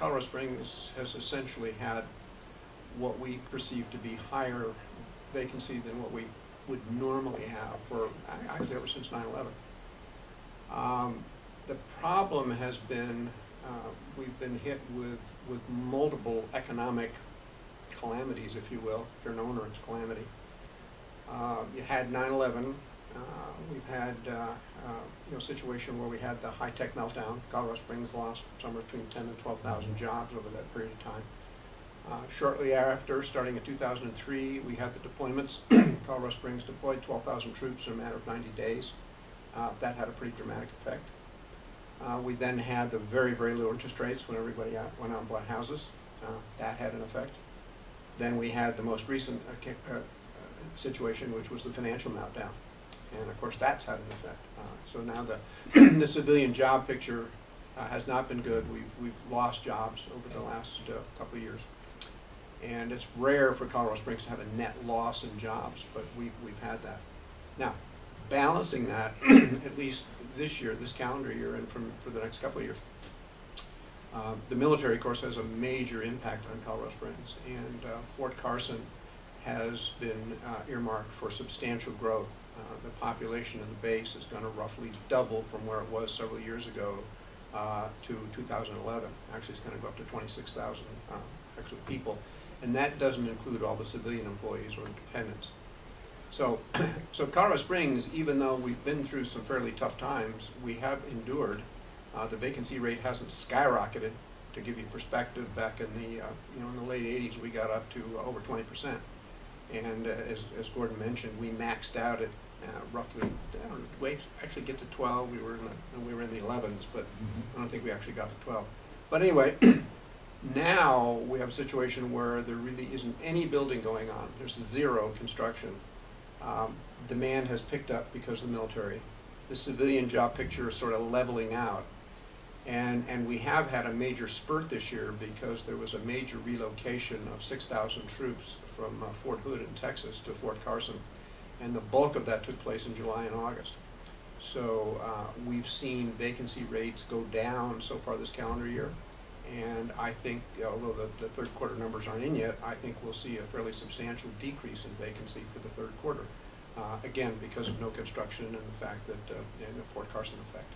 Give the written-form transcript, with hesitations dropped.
Colorado Springs has essentially had what we perceive to be higher vacancy than what we would normally have for actually ever since 9/11. The problem has been we've been hit with multiple economic calamities, if you will. If you're an owner, it's calamity. You had 9/11. We've had a situation where we had the high-tech meltdown. Colorado Springs lost somewhere between 10 and 12,000 jobs over that period of time. Shortly after, starting in 2003, we had the deployments. Colorado Springs deployed 12,000 troops in a matter of 90 days. That had a pretty dramatic effect. We then had the very, very low interest rates when everybody went out and bought houses. That had an effect. Then we had the most recent situation, which was the financial meltdown. And of course, that's had an effect. So now the civilian job picture has not been good. We've lost jobs over the last couple of years. And it's rare for Colorado Springs to have a net loss in jobs, but we've had that. Now, balancing that, at least this year, this calendar year, and for the next couple of years, the military, of course, has a major impact on Colorado Springs. And Fort Carson has been earmarked for substantial growth. The population of the base is going to roughly double from where it was several years ago to 2011. Actually, it's going to go up to 26,000 actual people. And that doesn't include all the civilian employees or dependents. So Colorado Springs, even though we've been through some fairly tough times, we have endured. The vacancy rate hasn't skyrocketed. To give you perspective, back in the in the late 80s, we got up to over 20%. And as Gordon mentioned, we maxed out at roughly. We actually get to 12. We were in the 11s, but I don't think we actually got to 12. But anyway. Now we have a situation where there really isn't any building going on. There's zero construction. Demand has picked up because of the military. The civilian job picture is sort of leveling out. And we have had a major spurt this year because there was a major relocation of 6,000 troops from Fort Hood in Texas to Fort Carson. And the bulk of that took place in July and August. So we've seen vacancy rates go down so far this calendar year. And I think, although the third quarter numbers aren't in yet, I think we'll see a fairly substantial decrease in vacancy for the third quarter. Again, because of no construction and the fact that the Fort Carson effect.